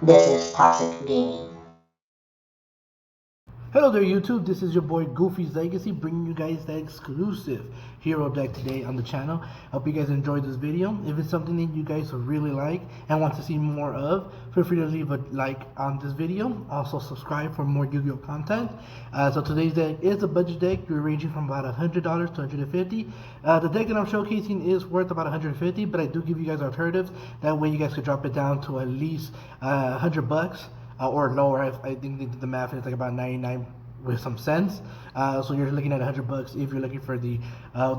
This is Toxic Gaming. Hello there YouTube, this is your boy Goofy's Legacy bringing you guys the exclusive hero deck today on the channel. Hope you guys enjoyed this video. If it's something that you guys really like and want to see more of, feel free to leave a like on this video. Also subscribe for more Yu-Gi-Oh content. So today's deck is a budget deck. You're ranging from about $100 to $150. The deck that I'm showcasing is worth about $150, but I do give you guys alternatives. That way you guys could drop it down to at least $100. Or lower. I think they did the math and it's like about 99 with some cents. So you're looking at $100 if you're looking for the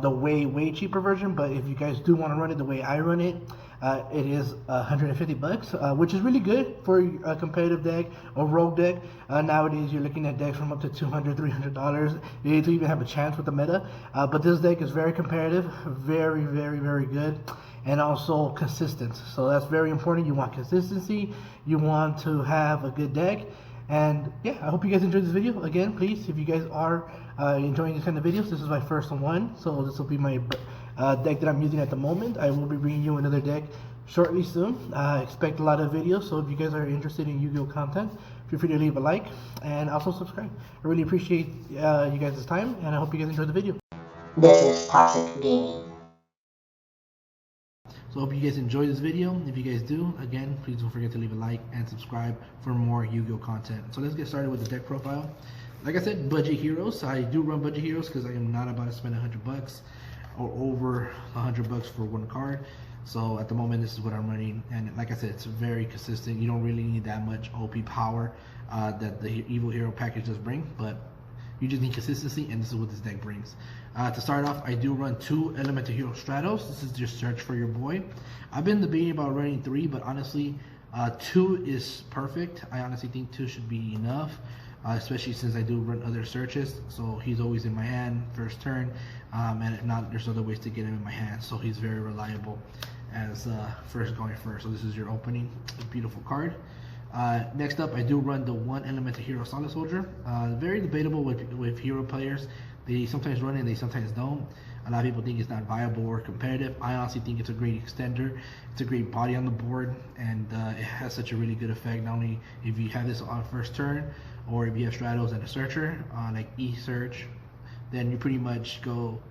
way cheaper version. But if you guys do want to run it the way I run it, it is $150, which is really good for a competitive deck or rogue deck. Nowadays you're looking at decks from up to $200, $300 to even have a chance with the meta. But this deck is very competitive, very, very, very good, and also consistent. So that's very important. You want consistency, you want to have a good deck. And yeah, I hope you guys enjoyed this video. Again, please, if you guys are enjoying these kind of videos, this is my first one, so this will be my deck that I'm using at the moment. I will be bringing you another deck shortly soon. Expect a lot of videos, so if you guys are interested in Yu-Gi-Oh content, feel free to leave a like and also subscribe. I really appreciate you guys' time, and I hope you guys enjoyed the video. This is Toxic Gaming. So I hope you guys enjoyed this video. If you guys do, again, please don't forget to leave a like and subscribe for more Yu-Gi-Oh content. So let's get started with the deck profile. Like I said, budget heroes. I do run budget heroes because I am not about to spend $100 or over $100 for one card. So at the moment, this is what I'm running, and like I said, it's very consistent. You don't really need that much OP power that the Evil Hero package does bring, but you just need consistency, and this is what this deck brings. To start off, I do run 2 Elemental Hero Stratos. This is just search for your boy. I've been debating about running 3, but honestly, 2 is perfect. I honestly think 2 should be enough, especially since I do run other searches. So he's always in my hand first turn, and if not, there's other ways to get him in my hand. So he's very reliable as first. So this is your opening. A beautiful card. Next up, I do run the 1 Elemental Hero Solid Soldier. Very debatable with hero players. They sometimes run it and they sometimes don't. A lot of people think it's not viable or competitive. I honestly think it's a great extender. It's a great body on the board, and it has such a really good effect. Not only if you have this on first turn, or if you have Stratos and a Searcher, like E-Search, then you pretty much go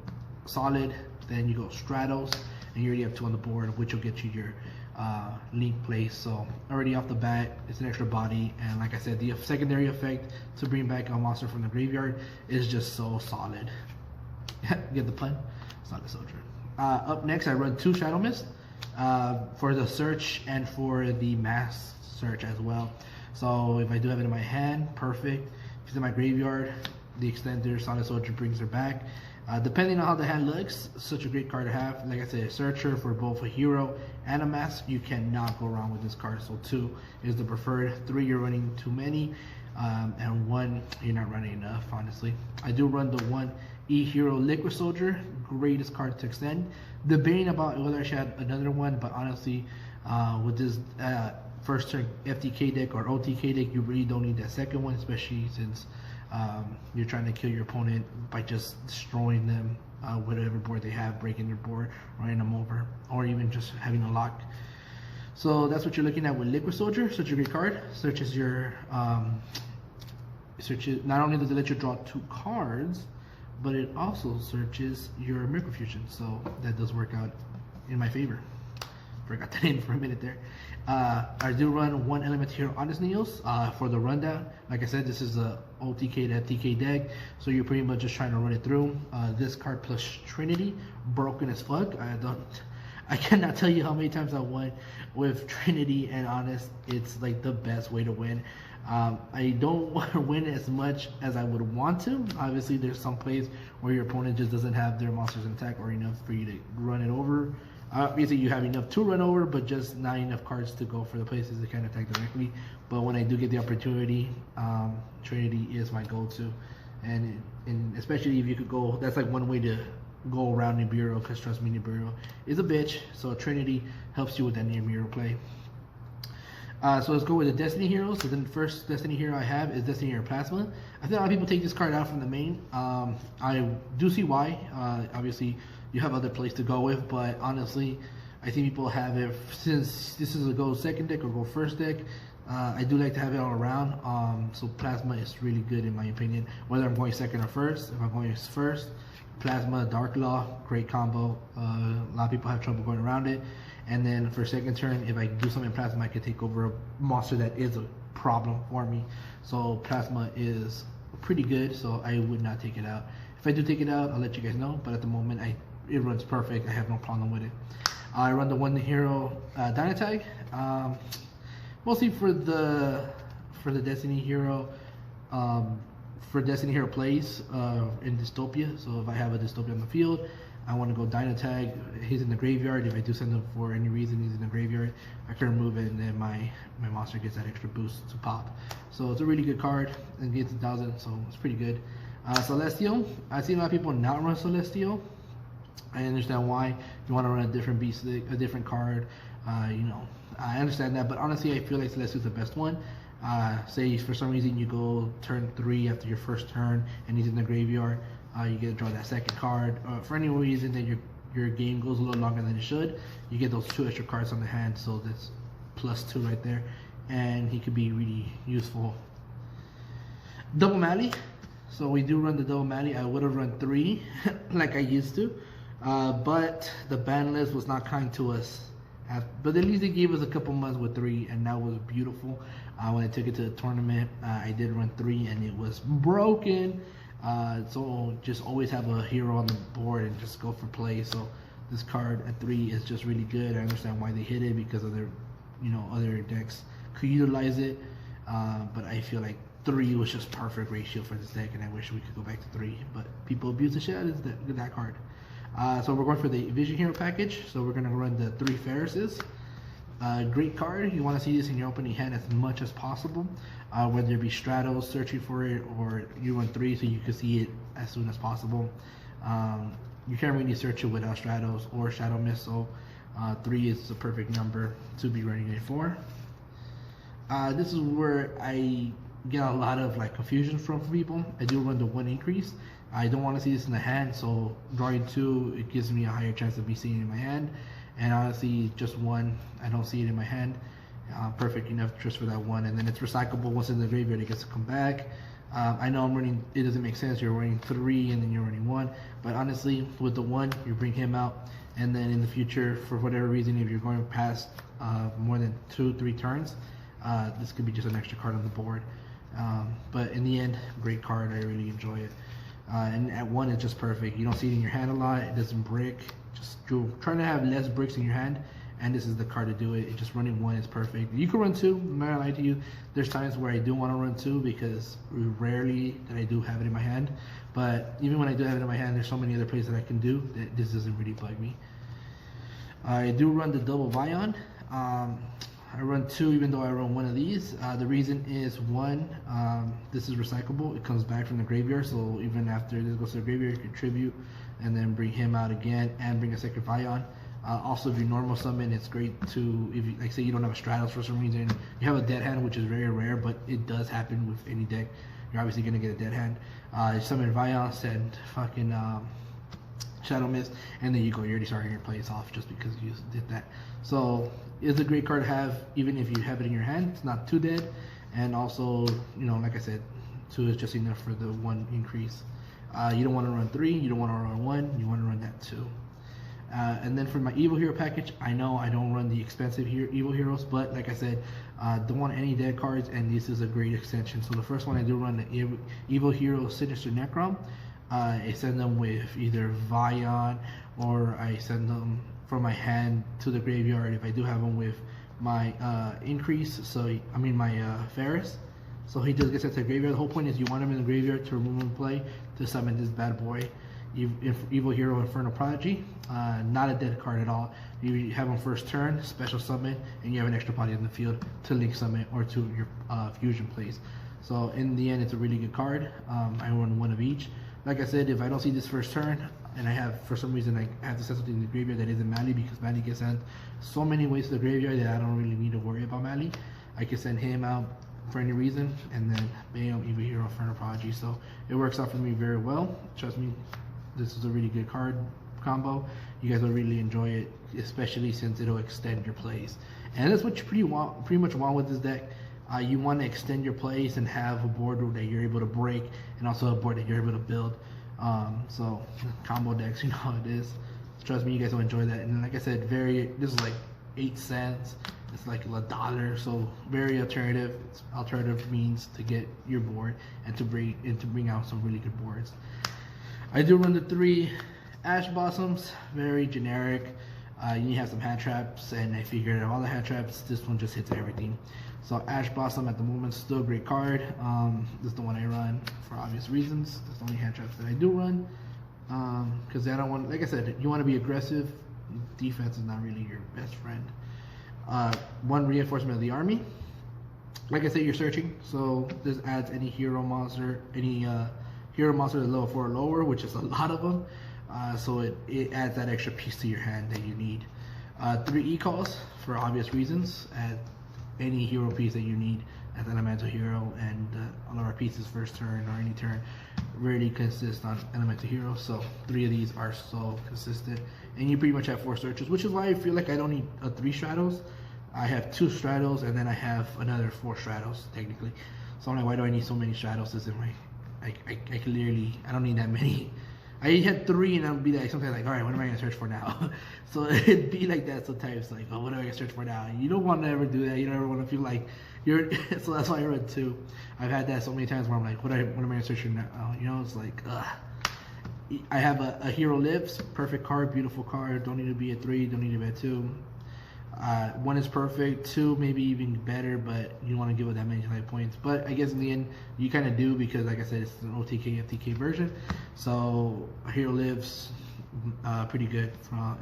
Solid, then you go Stratos, and you already have 2 on the board, which will get you your link place. So already off the bat, it's an extra body, and like I said, the secondary effect to bring back a monster from the graveyard is just so solid. Get the pun? Solid Soldier. Up next, I run 2 Shadow Mist for the search and for the mass search as well. So if I do have it in my hand, perfect. If it's in my graveyard, the extender Solid Soldier brings her back. Depending on how the hand looks, such a great card to have. Like I said, a searcher for both a hero and a mask. You cannot go wrong with this card. So 2 is the preferred. 3, you're running too many, and 1, you're not running enough, honestly. I do run the 1 E-Hero Liquid Soldier. Greatest card to extend. Debating about whether I should add another one, but honestly, with this first turn FTK deck or OTK deck, you really don't need that second one, especially since you're trying to kill your opponent by just destroying them, whatever board they have, breaking their board, running them over, or even just having a lock. So that's what you're looking at with Liquid Soldier. Such a great card. Searches your not only does it let you draw 2 cards, but it also searches your Miracle Fusion. So that does work out in my favor. Forgot the name for a minute there. I do run 1 Elemental Hero Honest Neos for the rundown. Like I said, this is a OTK to FTK deck, so you're pretty much just trying to run it through. This card plus Trinity, broken as fuck. I cannot tell you how many times I won with Trinity and Honest. It's like the best way to win. I don't win as much as I would want to. Obviously, there's some plays where your opponent just doesn't have their monsters in attack or enough for you to run it over. Obviously, you have enough to run over, but just not enough cards to go for the places that can attack directly. But when I do get the opportunity, Trinity is my go-to, and especially if you could go, that's like one way to go around Nibiru, because trust me, Nibiru is a bitch. So Trinity helps you with that Nibiru play. So let's go with the Destiny Heroes. So the first Destiny Hero I have is Destiny Hero Plasma. I think a lot of people take this card out from the main. I do see why. Obviously, you have other plays to go with, but honestly, I see people have it since this is a go second deck or go first deck. I do like to have it all around. So Plasma is really good in my opinion. Whether I'm going second or first, if I'm going first, Plasma, Dark Law, great combo. A lot of people have trouble going around it. And then for second turn, if I do something in Plasma, I can take over a monster that is a problem for me. So Plasma is pretty good, so I would not take it out. If I do take it out, I'll let you guys know. But at the moment, it runs perfect. I have no problem with it. I run the one hero Dynatag. Mostly for the Destiny Hero, for Destiny Hero plays in Dystopia. So if I have a Dystopia on the field, I want to go Dynatag. He's in the graveyard. If I do send him for any reason, he's in the graveyard, I can remove it, and then my monster gets that extra boost to pop. So it's a really good card, and gets 1,000, so it's pretty good. Celestial. I see a lot of people not run Celestial. I understand why. You want to run a different beast, a different card. You know, I understand that, but honestly, I feel like Celestial is the best one. Say for some reason you go turn 3 after your first turn, and he's in the graveyard. You get to draw that second card. For any reason that your game goes a little longer than it should, you get those 2 extra cards on the hand. So that's +2 right there, and he could be really useful. Double Mally. So we do run the Double Mally. I would have run 3 like I used to, but the ban list was not kind to us. But at least they gave us a couple months with 3, and that was beautiful. When I took it to the tournament, I did run 3, and it was broken. So just always have a hero on the board and just go for play. So this card at 3 is just really good. I understand why they hit it, because other decks could utilize it. But I feel like 3 was just perfect ratio for this deck, and I wish we could go back to 3. But people abuse the shit out of that card. So we're going for the Vision Hero package. So we're going to run the 3 Ferrises. Great card. You want to see this in your opening hand as much as possible. Whether it be Stratos searching for it, or you run 3 so you can see it as soon as possible. You can't really search it without Stratos or Shadow Missile. 3 is the perfect number to be running it for. This is where I get a lot of confusion from people. I do run the 1 increase. I don't want to see this in the hand, so drawing 2, it gives me a higher chance of me seeing it in my hand. And honestly, just 1, I don't see it in my hand. Perfect enough just for that 1, and then it's recyclable. Once in the graveyard, it gets to come back. I know I'm running, it doesn't make sense, you're running 3 and then you're running 1, but honestly, with the 1, you bring him out, and then in the future, for whatever reason, if you're going past more than 2-3 turns, this could be just an extra card on the board. But in the end, great card. I really enjoy it. And at 1, it's just perfect. You don't see it in your hand a lot. It doesn't brick. Just you're trying to have less bricks in your hand, and this is the card to do it. Just running 1 is perfect. You can run 2. I'm not gonna lie to you. There's times where I do want to run 2 because rarely that I do have it in my hand. But even when I do have it in my hand, there's so many other plays that I can do that this doesn't really bug me. I do run the double Vion. I run 2 even though I run 1 of these. The reason is 1, this is recyclable. It comes back from the graveyard, so even after this goes to the graveyard, you can tribute and then bring him out again and bring a second Vion. Also, if you normal summon, it's great to, if you, like say you don't have a Stratos for some reason, you have a dead hand, which is very rare, but it does happen with any deck. You're obviously gonna get a dead hand. Summon Vion, send fucking Shadow Mist, and then you go, you're already starting your plays off just because you did that. So it's a great card to have even if you have it in your hand. It's not too dead, and also, you know, like I said, 2 is just enough for the 1 increase. You don't want to run 3, you don't want to run 1, you want to run that 2. And then for my Evil Hero package, I know I don't run the expensive Evil Heroes, but like I said, don't want any dead cards, and this is a great extension. So the first one I do run the Evil Hero Sinister Necrom. I send them with either Vion, or I send them from my hand to the graveyard if I do have them with my increase. So I mean my Ferris. So he just gets sent to the graveyard. The whole point is you want him in the graveyard to remove him play to summon this bad boy. Evil Hero Infernal Prodigy, not a dead card at all. You have him first turn, special summon, and you have an extra body in the field to link summon or to your fusion plays. So in the end, it's a really good card. I run 1 of each. Like I said, if I don't see this first turn, and I have, for some reason, I have to send something in the graveyard that isn't Mally, because Mally gets sent so many ways to the graveyard that I don't really need to worry about Mally. I can send him out for any reason, and then bam, Evil Hero Infernal Prodigy. So it works out for me very well. Trust me, this is a really good card combo, you guys will really enjoy it, especially since it'll extend your plays. And that's what you pretty much want with this deck. You want to extend your plays and have a board that you're able to break, and also a board that you're able to build. So combo decks, you know how it is. Trust me, you guys will enjoy that. And like I said, this is like 8 cents. It's like $1, so very alternative. It's alternative means to get your board and to bring out some really good boards. I do run the 3 Ash Blossoms, very generic. You have some hand traps, and I figured of all the hand traps, this one just hits everything. So Ash Blossom at the moment still a great card. This is the one I run for obvious reasons. That's the only hand traps that I do run. Because I don't want, like I said, you want to be aggressive. Defense is not really your best friend. 1 reinforcement of the army. Like I said, you're searching, so this adds any hero monster to level 4 or lower, which is a lot of them. So it adds that extra piece to your hand that you need. 3 e-calls for obvious reasons. Add any hero piece that you need as elemental hero, and all of our pieces first turn or any turn really consist on elemental heroes. So 3 of these are so consistent, and you pretty much have 4 searches, which is why I feel like I don't need 3 Stratos. I have 2 Stratos, and then I have another 4 Stratos technically. So I'm like, why do I need so many Stratos? I don't need that many. I had 3, and I'd be like, sometimes like, all right, what am I gonna search for now? So it'd be like that sometimes, like, oh, what am I gonna search for now? And you don't want to ever do that. You don't ever want to feel like you're. So that's why I read 2. I've had that so many times where I'm like, what am I gonna search for now? You know, it's like, I have a Hero Lives, perfect card, beautiful card. Don't need to be a 3, don't need to be a 2. 1 is perfect, 2 maybe even better, but you don't want to give it that many high points. But I guess in the end, you kind of do, because like I said, it's an OTK FTK version. So Hero Lives, pretty good,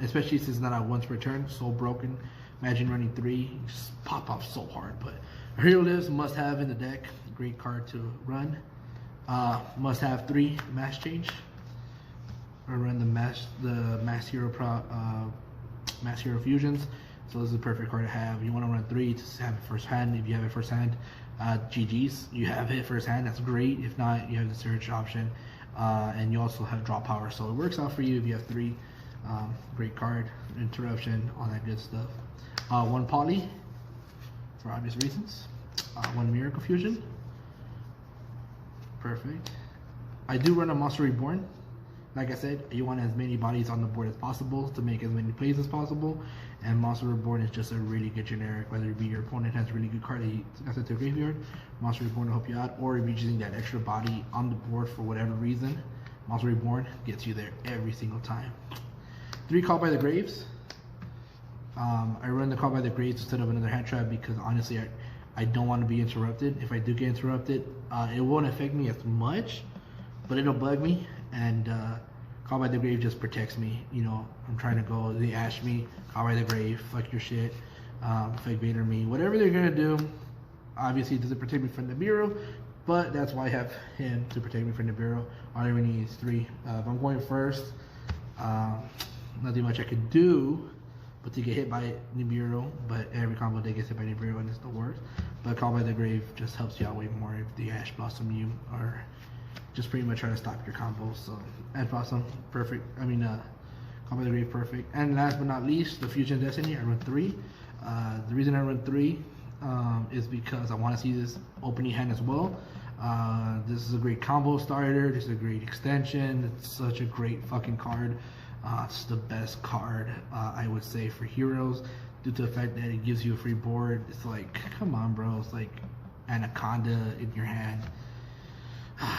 especially since it's not at once per turn. So broken. Imagine running 3, just pop off so hard. But Hero Lives, must have in the deck. Great card to run. Must have 3 Mass Change. Or run the Mass Hero Fusions. So this is a perfect card to have. You want to run 3 to have it first hand. If you have it first hand, GG's. You have it first hand, that's great. If not, you have the search option. And you also have draw power. So it works out for you if you have 3. Great card, interruption, all that good stuff. 1 Poly, for obvious reasons. 1 Miracle Fusion. Perfect. I do run a Monster Reborn. Like I said, you want as many bodies on the board as possible to make as many plays as possible. And Monster Reborn is just a really good generic, whether it be your opponent has a really good card that he sent to the graveyard, Monster Reborn will help you out, or if you're using that extra body on the board for whatever reason, Monster Reborn gets you there every single time. 3 Call by the Graves. I run the Call by the Graves instead of another hand trap because honestly I don't want to be interrupted. If I do get interrupted, it won't affect me as much, but it'll bug me, and Call by the Grave just protects me. You know, I'm trying to go, they ash me, Call by the Grave, fuck your shit, fake Vader me, whatever they're gonna do. Obviously it doesn't protect me from the Nibiru, but that's why I have him to protect me from the Nibiru. All I really need is 3. If I'm going first, nothing much I could do but to get hit by Nibiru, but every combo that gets hit by Nibiru and it's the worst. But Call by the Grave just helps you out way more if the Ash Blossom you are just pretty much trying to stop your combos. So Ash Blossom, perfect. Call by the Grave, perfect. And last but not least, the Fusion Destiny. I run 3. The reason I run 3 is because I want to see this opening hand as well. This is a great combo starter. This is a great extension. It's such a great fucking card. It's the best card, I would say, for heroes, due to the fact that it gives you a free board. It's like, come on, bro. It's like Anaconda in your hand.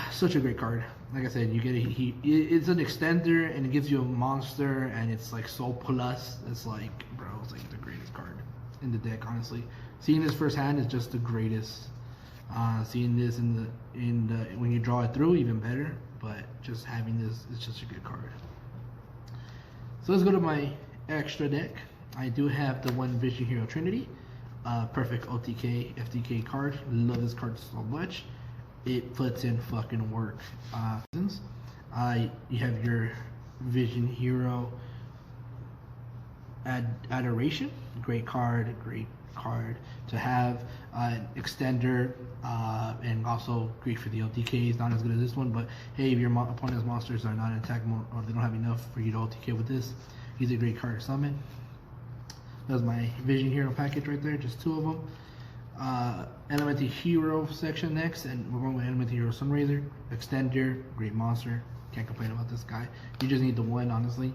Such a great card. Like I said, you get it's an extender, and it gives you a monster, and it's like so plus. It's like, bro, it's like the greatest card in the deck, honestly. Seeing this first hand is just the greatest. Seeing this when you draw it through, even better. But just having this is just a good card. So let's go to my extra deck. I do have the 1 Vision Hero Trinity. Perfect OTK, FTK card. Love this card so much. It puts in fucking work. You have your Vision Hero Adoration. Great card, great card to have. Extender, and also great for the OTKs. Not as good as this one, but hey, if your opponent's monsters are not in attack mode or they don't have enough for you to OTK with this, he's a great card to summon. That's my Vision Hero package right there, just 2 of them. Elemental Hero section next, and we're going with Elemental Hero Sunraiser. Extender, great monster. Can't complain about this guy. You just need the one, honestly.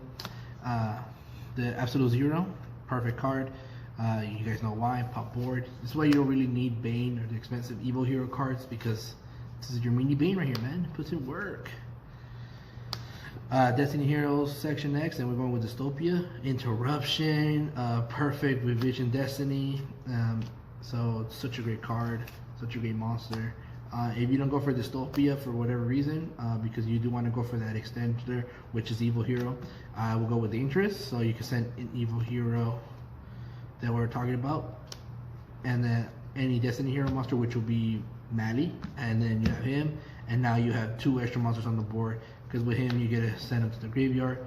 The Absolute Zero, perfect card. You guys know why. Pop board. This is why you don't really need Bane or the expensive Evil Hero cards, because this is your mini Bane right here, man. It puts in work. Destiny Heroes section next, and we're going with Dystopia. Interruption, perfect with Vision Destiny. So it's such a great card, such a great monster. If you don't go for Dystopia for whatever reason, because you do want to go for that extender, which is Evil Hero, we'll go with Dangerous. So you can send an Evil Hero that we're talking about, and then any Destiny Hero monster, which will be Mali, and then you have him, and now you have 2 extra monsters on the board, because with him you get to send him to the graveyard.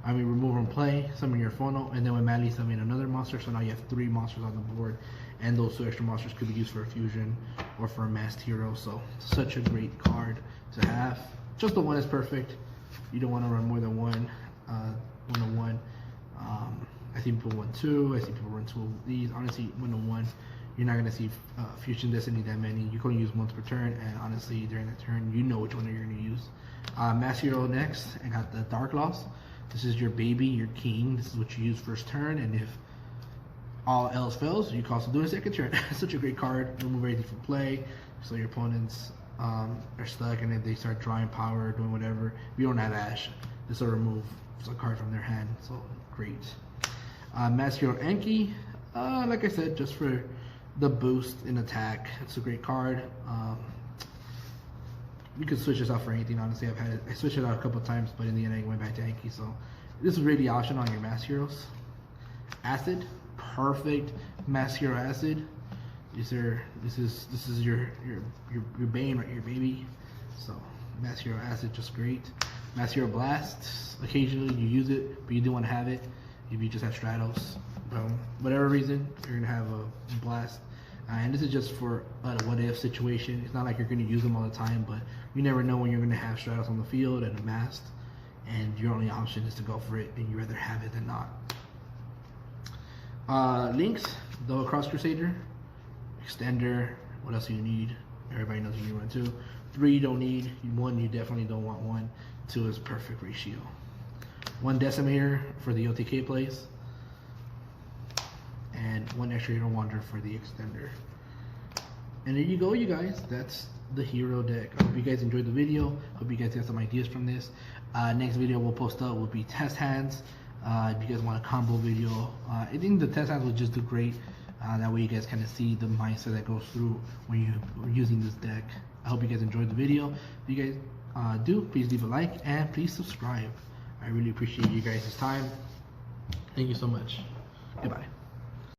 Remove from play, summon your Phono, and then with Mali summon another monster, so now you have 3 monsters on the board, and those 2 extra monsters could be used for a fusion or for a masked hero. So such a great card to have. Just the one is perfect. You don't want to run more than one. 1-1. I see people run 2. I see people run 2 of these. Honestly, 1-1. You're not going to see Fusion Destiny that many. You can only use once per turn, and honestly, during that turn, you know which one you're going to use. Masked Hero next, I got the Dark Lost. This is your baby, your king. This is what you use first turn, and if all else fails, you can also do it second turn. Such a great card. Remove everything from play, so your opponents are stuck, and if they start drawing power, doing whatever, if you don't have Ash, this will remove a card from their hand. So great. Masked Hero Enki, like I said, just for the boost in attack. It's a great card. You can switch this out for anything. Honestly, I switched it out a couple of times, but in the end, I went back to Enki. So this is really optional on your Masked Heroes. Acid, perfect. Masked Hero Acid. This is your Bane right here, baby. So Masked Hero Acid, just great. Masked Hero Blast. Occasionally you use it, but you do want to have it. If you just have Stratos, whatever reason, you're gonna have a Blast. And this is just for a what if situation. It's not like you're going to use them all the time, but you never know when you're going to have Stratos on the field and a Mast, and your only option is to go for it, and you rather have it than not. Lynx, the Cross Crusader, Extender. What else do you need? Everybody knows you need 1, 2. 3 you don't need. 1 you definitely don't want 1. 2 is perfect ratio. 1 Decimator for the OTK plays, and 1 extra Hero Wanderer for the Extender. And there you go, you guys. That's the hero deck. I hope you guys enjoyed the video. Hope you guys got some ideas from this. Next video we'll post up will be test hands. If you guys want a combo video, I think the test hands will just do great. That way you guys kind of see the mindset that goes through when you're using this deck. I hope you guys enjoyed the video. If you guys do, please leave a like and please subscribe. I really appreciate you guys' time. Thank you so much. Goodbye.